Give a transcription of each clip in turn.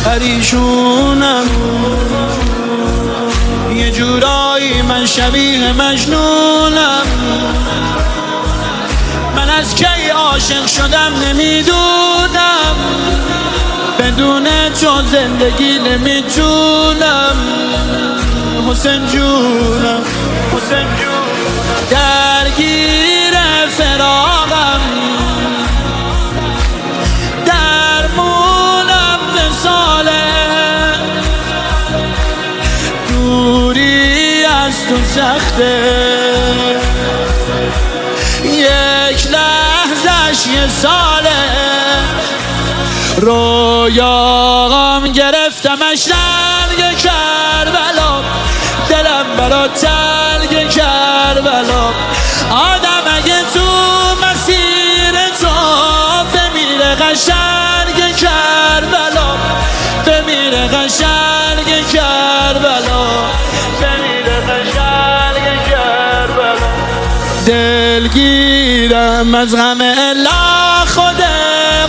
پریشونم، یه جورایی من شبیه مجنونم. من از کی عاشق شدم نمیدونم، بدون تو زندگی نمیتونم. حسین جونم، حسین جونم، درگیر فراقم، درمونم وصاله، دوری از تو سخته، یک لحظش یه ساله. رویاغم گرفتمش رنگ کربلا، دلم برا تنگ کربلا. آدم اگه تو مسیر تو بمیره قشنگ کربلا، بمیره قشنگ کربلا، بمیره قشنگ کربلا. دلگیرم از غم الا خود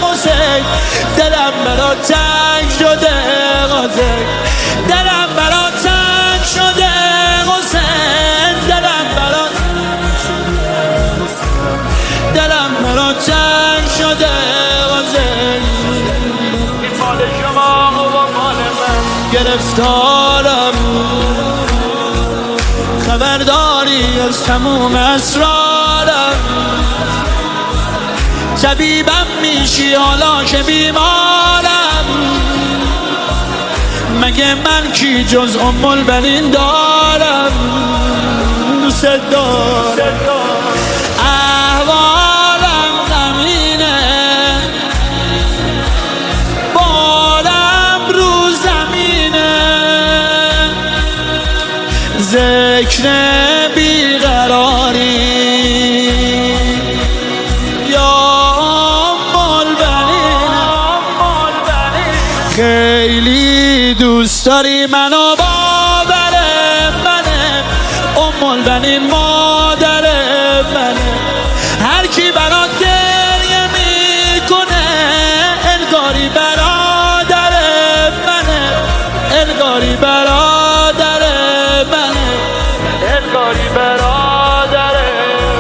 حسین، دلم برا تنگ شده حسین، دلم برا تنگ شده حسین، دلم برا تنگ شده حسین. این مال شما و مال من، گرفتارم، خبرداری از تموم اسرارم. طبیبم میشی حالا که بیمارم، مگه من کی جز البنین دارم. دوست دارم، احوالم غمینه، بالم رو زمینه، ذکر بیقراری خیلی دوست داری منو، باور منه، البنین مادر منه. هر کی برات گریه میکنه انگاری برادر منه، انگاری برادر منه، انگاری برادر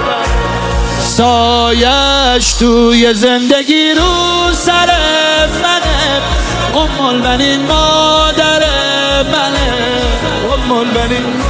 منه. سایش توی زندگی رو سر منه، البنین مادر منه، البنین